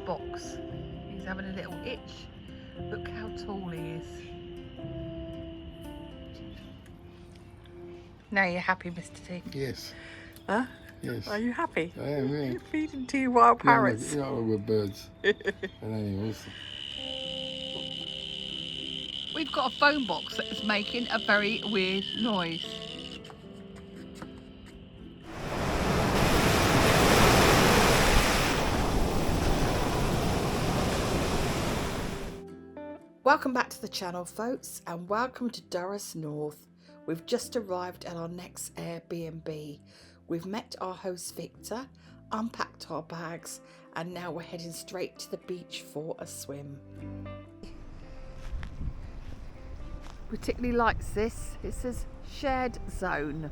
box. He's having a little itch. Look how tall he is. Now you're happy, Mr. T? Yes. Huh? Yes. Are you happy? I am, yeah. You're feeding 2 wild parrots. Yeah, we're birds and animals. We've got a phone box that is making a very weird noise. Welcome back to the channel, folks, and welcome to Durras North. We've just arrived at our next Airbnb. We've met our host Victor, unpacked our bags, and now we're heading straight to the beach for a swim. Particularly likes this. It says shared zone.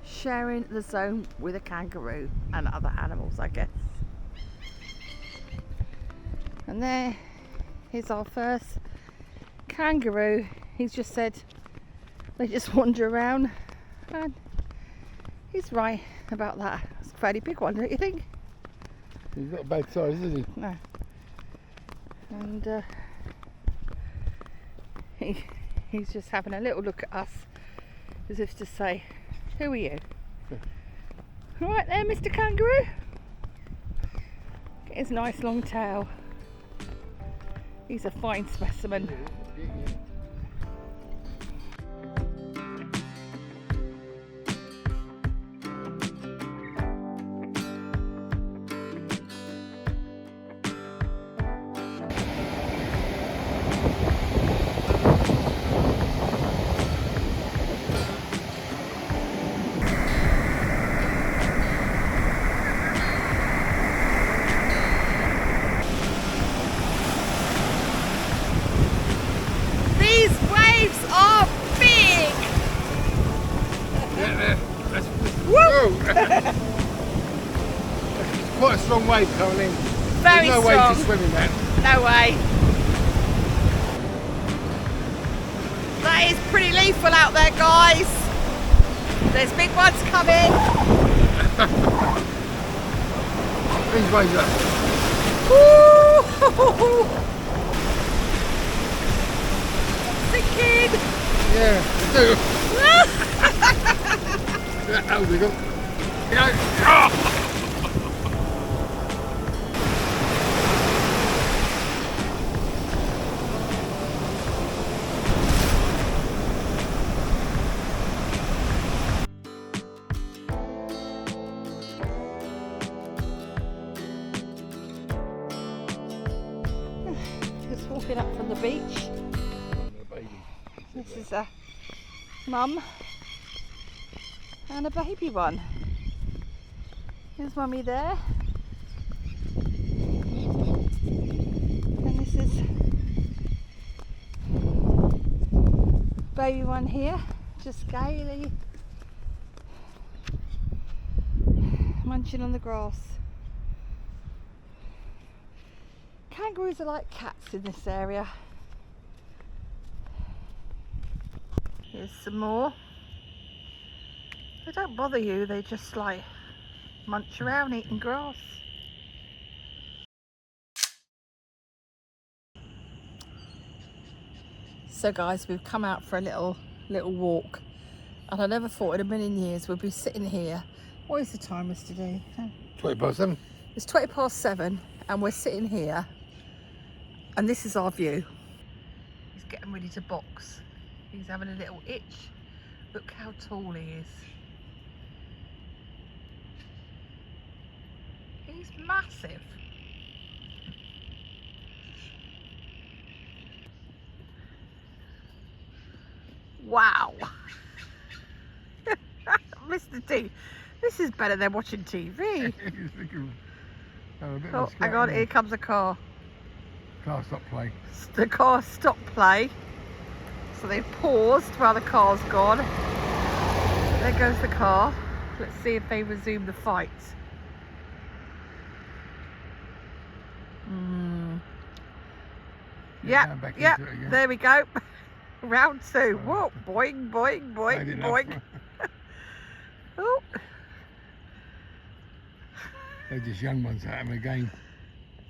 Sharing the zone with a kangaroo and other animals, I guess. And there is our first kangaroo. He's just said they just wander around, and he's right about that. It's a fairly big one, don't you think? He's not a bad size, is he? No. And he's just having a little look at us as if to say, who are you? Right there, Mr. Kangaroo. Get his nice long tail. He's a fine specimen. Quite a strong wave coming in. Very There's no strong. way to swim in that. No way. That is pretty lethal out there, guys. There's big ones coming. These waves up. Woo! Sinking. Yeah, they do. That was a good. Oh. Just walking up from the beach. This is a mum and a baby one. There's mummy there. And this is baby one here, just gaily munching on the grass. Kangaroos are like cats in this area. Here's some more. They don't bother you, they just like munch around eating grass. So guys, we've come out for a little walk, and I never thought in a million years we'd be sitting here. What is the time, Mr. D? 20 past 7. It's 20 past 7 and we're sitting here, and this is our view. He's getting ready to box. He's having a little itch. Look how tall he is. He's massive. Wow. Mr. D, this is better than watching TV. Oh, hang on, here comes a car. Car stop play. The car stopped play. So they've paused while the car's gone. There goes the car. Let's see if they resume the fight. Yeah, there we go. Round 2. Whoa, boing, boing, boing, boing. Oh. They're just young ones at them again.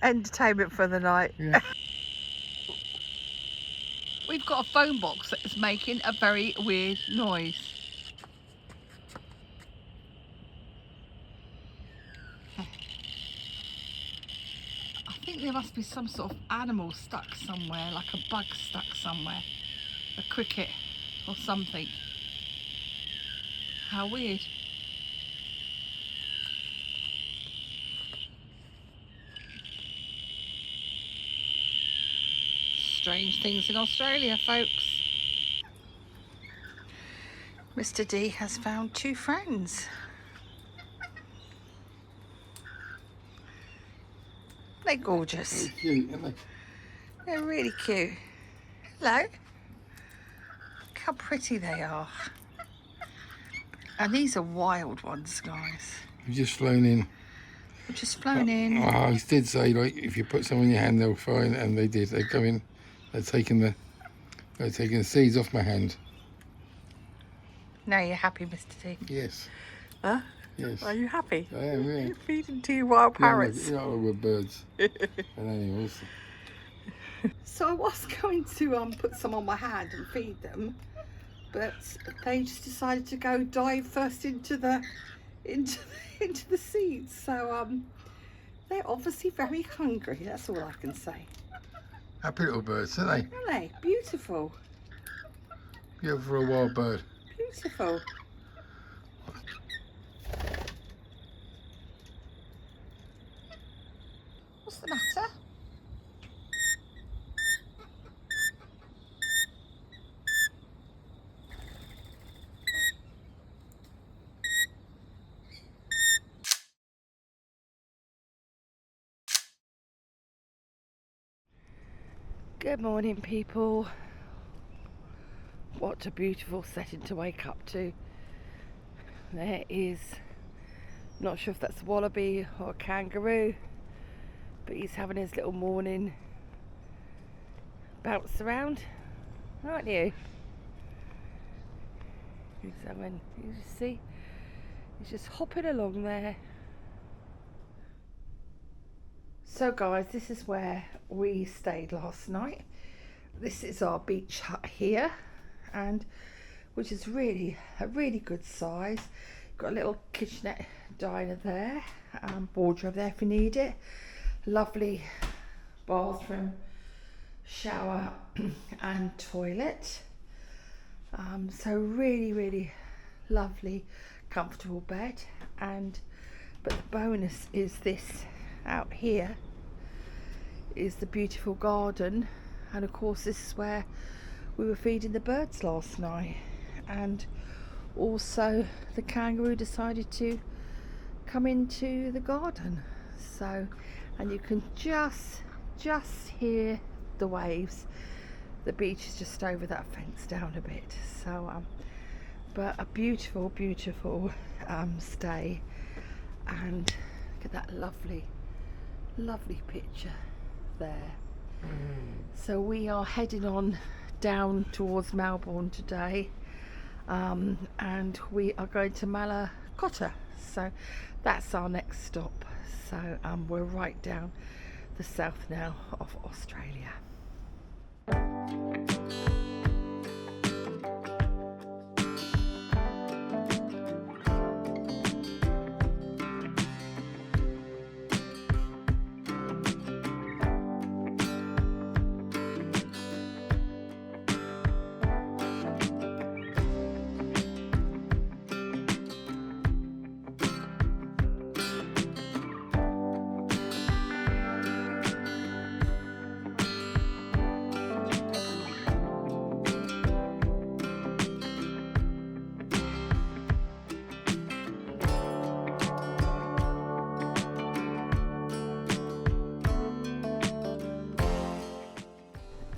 entertainment for the night. Yeah. We've got a phone box that is making a very weird noise. I think there must be some sort of animal stuck somewhere, like a bug stuck somewhere. A cricket or something. How weird. Strange things in Australia, folks. Mr. D has found 2 friends. They're gorgeous. They're cute, aren't they? They're really cute. Hello. Look how pretty they are. And these are wild ones, guys. We've just flown in. We've just flown in. I did say, like, if you put some in your hand, they'll fly in, and they did. They come in. They're taking the seeds off my hand. Now you're happy, Mr. D. Yes. Huh? Yes. Are you happy? I am. Yeah. You're feeding 2 wild parrots. Yeah, we're birds and animals. So I was going to put some on my hand and feed them, but they just decided to go dive first into the seeds. So they're obviously very hungry. That's all I can say. Happy little birds, aren't they? Aren't they? Beautiful. Beautiful for a wild bird. Beautiful. What's the matter? Good morning, people. What a beautiful setting to wake up to. There is, not sure if that's a wallaby or a kangaroo, but he's having his little morning bounce around, aren't you? He's having, you see, he's just hopping along there. So guys, this is where we stayed last night. This is our beach hut here, and which is really a really good size. Got a little kitchenette diner there, wardrobe there if you need it. Lovely bathroom, shower and toilet. So really lovely, comfortable bed. But the bonus is this out here is the beautiful garden, and of course this is where we were feeding the birds last night, and also the kangaroo decided to come into the garden. So, and you can just hear the waves. The beach is just over that fence down a bit. So but a beautiful stay, and look at that lovely picture there. So we are heading on down towards Melbourne today, and we are going to Malacca. So that's our next stop. So we're right down the south now of Australia.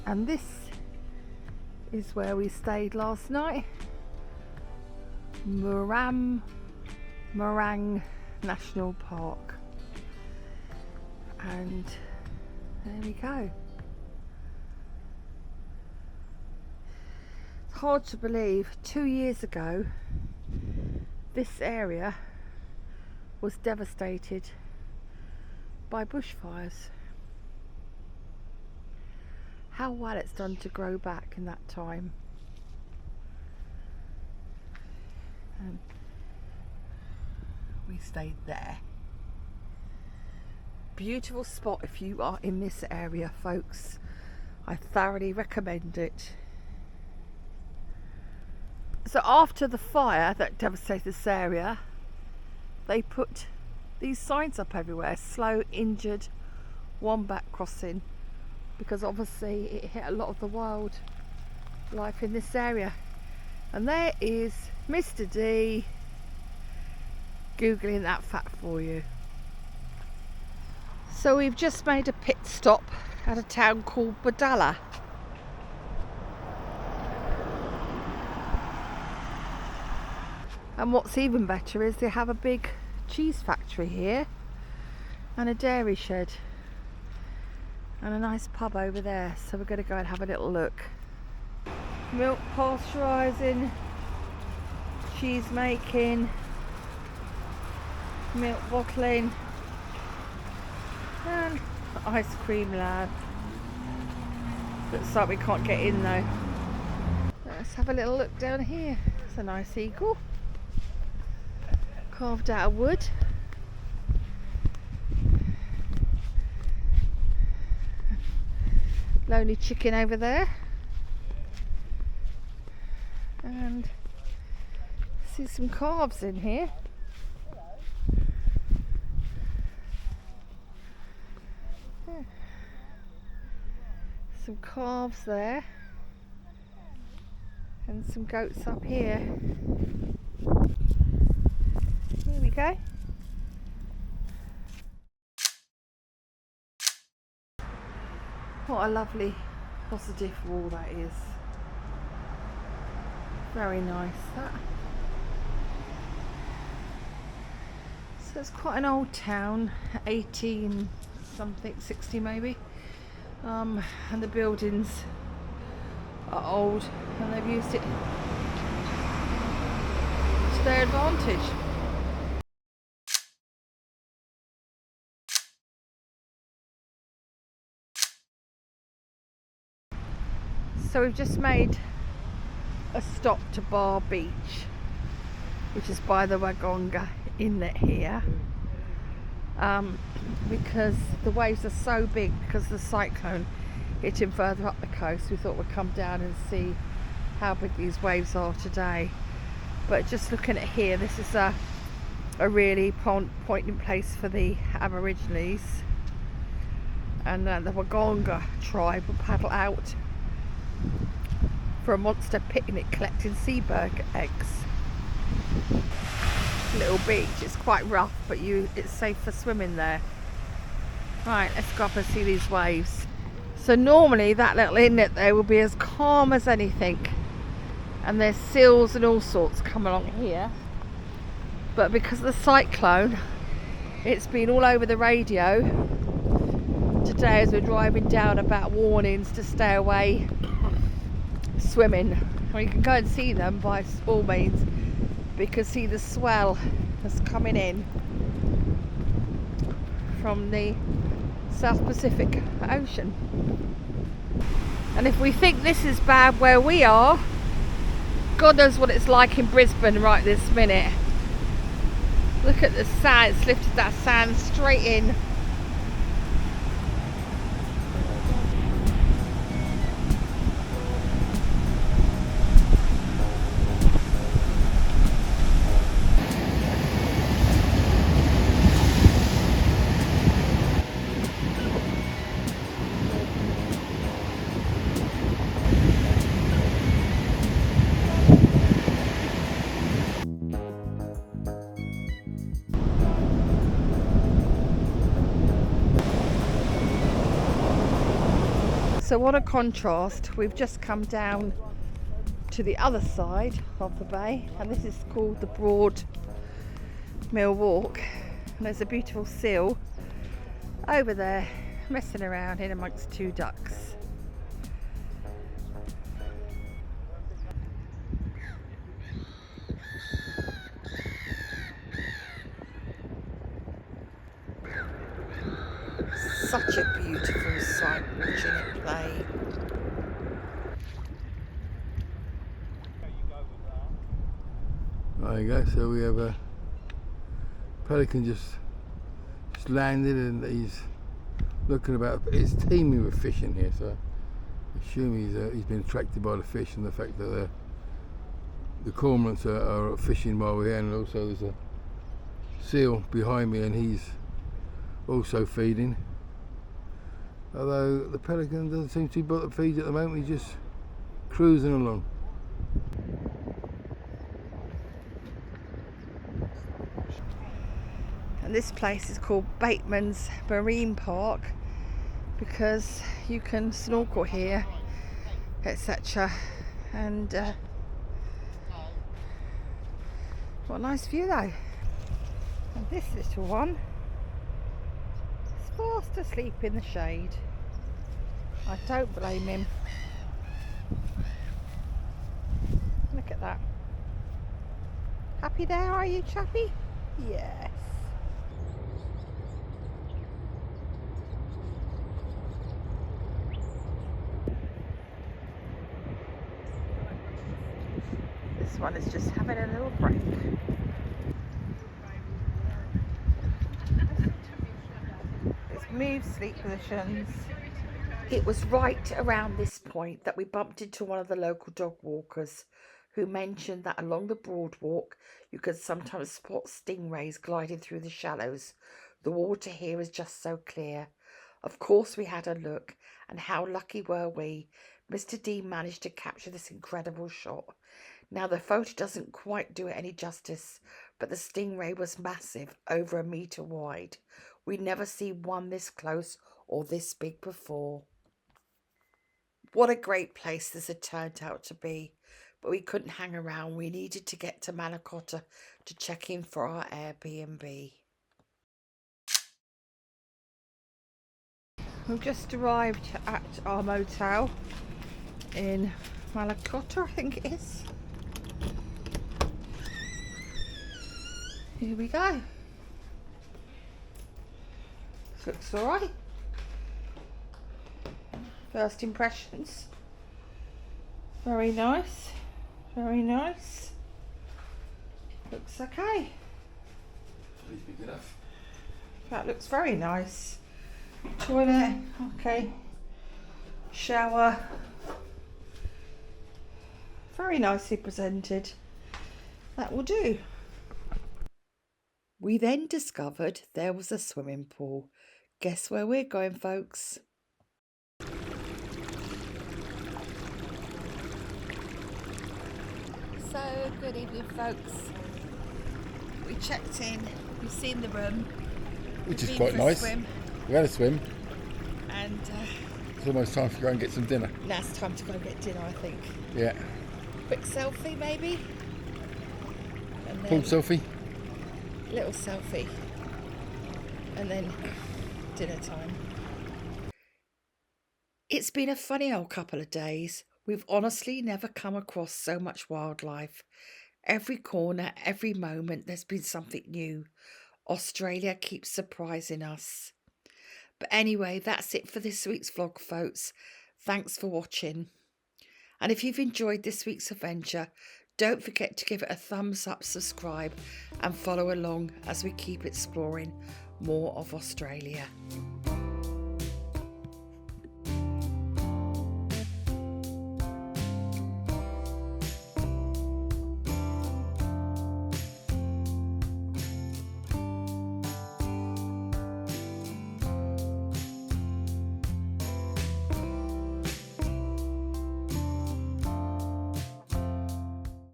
And this is where we stayed last night. Murramarang National Park. And there we go. It's hard to believe, 2 years ago this area was devastated by bushfires. how well it's done to grow back in that time. And we stayed there. Beautiful spot if you are in this area, folks. I thoroughly recommend it. So after the fire that devastated this area, they put these signs up everywhere: slow injured wombat crossing, because obviously it hit a lot of the wildlife in this area. And there is Mr. D googling that fact for you. So we've just made a pit stop at a town called Badala. And what's even better is they have a big cheese factory here and a dairy shed and a nice pub over there. So we're going to go and have a little look. Milk pasteurising, cheese making, milk bottling, and ice cream lab. Looks like we can't get in though. Let's have a little look down here. It's a nice eagle, carved out of wood. Lonely chicken over there. And see some calves in here. Yeah. Some calves there. And some goats up here. Here we go. What a lovely positive wall that is. Very nice, that. So it's quite an old town, 18 something, 60 maybe. And the buildings are old and they've used it to their advantage. So we've just made a stop to Bar Beach, which is by the Wagga Inlet here, because the waves are so big because of the cyclone hitting further up the coast. We thought we'd come down and see how big these waves are today. But just looking at here, this is a really poignant place for the Aborigines, and the Wagga tribe will paddle out for a monster picnic collecting seabird eggs. Little beach, it's quite rough, but it's safe for swimming there. Right, let's go up and see these waves. So normally that little inlet there will be as calm as anything, and there's seals and all sorts come along here, but because of the cyclone, it's been all over the radio today as we're driving down about warnings to stay away swimming. Well, you can go and see them by all means, because see the swell that's coming in from the South Pacific Ocean. And if we think this is bad where we are, God knows what it's like in Brisbane right this minute. Look at the sand, it's lifted that sand straight in. So what a contrast. We've just come down to the other side of the bay, and this is called the Broad Mill Walk, and there's a beautiful seal over there messing around in amongst two ducks. Such a beautiful sight watching it play. There you go. So we have a pelican just landed, and he's looking about. It's teeming with fish in here, so I assume he's been attracted by the fish and the fact that the cormorants are fishing while we're here, and also there's a seal behind me and he's also feeding. Although the pelican doesn't seem to be bothered to feed at the moment, he's just cruising along. And this place is called Batemans Marine Park because you can snorkel here, etc. And what a nice view though. And this little one is fast asleep in the shade. I don't blame him. Look at that. Happy there, are you, chappy? Yes. This one is just having a little break. It's moved sleep positions. It was right around this point that we bumped into one of the local dog walkers who mentioned that along the boardwalk you could sometimes spot stingrays gliding through the shallows. The water here is just so clear. Of course we had a look, and how lucky were we. Mr. D managed to capture this incredible shot. Now the photo doesn't quite do it any justice, but the stingray was massive, over 1 meter wide. We never seen one this close or this big before. What a great place this had turned out to be, but we couldn't hang around. We needed to get to Mannacotta to check in for our Airbnb. We've just arrived at our motel in Mannacotta, I think it is. Here we go. Looks alright. First impressions. Very nice. Very nice. Looks okay. Big enough. That looks very nice. Toilet, okay. Shower. Very nicely presented. That will do. We then discovered there was a swimming pool. Guess where we're going, folks? So, good evening, folks. We checked in, we've seen the room. Which is quite nice. We had a swim. And It's almost time to go and get some dinner. now it's time to go and get dinner, I think. Yeah. Quick selfie, maybe? And then Pool selfie. little selfie. And then dinner time. It's been a funny old couple of days. We've honestly never come across so much wildlife. Every corner, every moment, there's been something new. Australia keeps surprising us. But anyway, that's it for this week's vlog, folks. Thanks for watching. And if you've enjoyed this week's adventure, don't forget to give it a thumbs up, subscribe, and follow along as we keep exploring more of Australia.